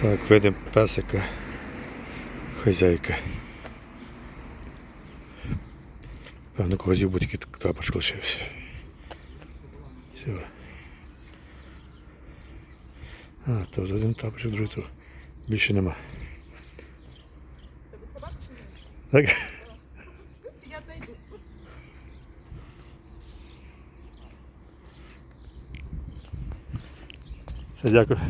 Так, видимо песика, хазяйка. Певно, когось з'їв, бо тільки тапочок лишився. Все. А, то один тапочок, другий тут. Більше нема. Так? Я отойду. Все, дякую.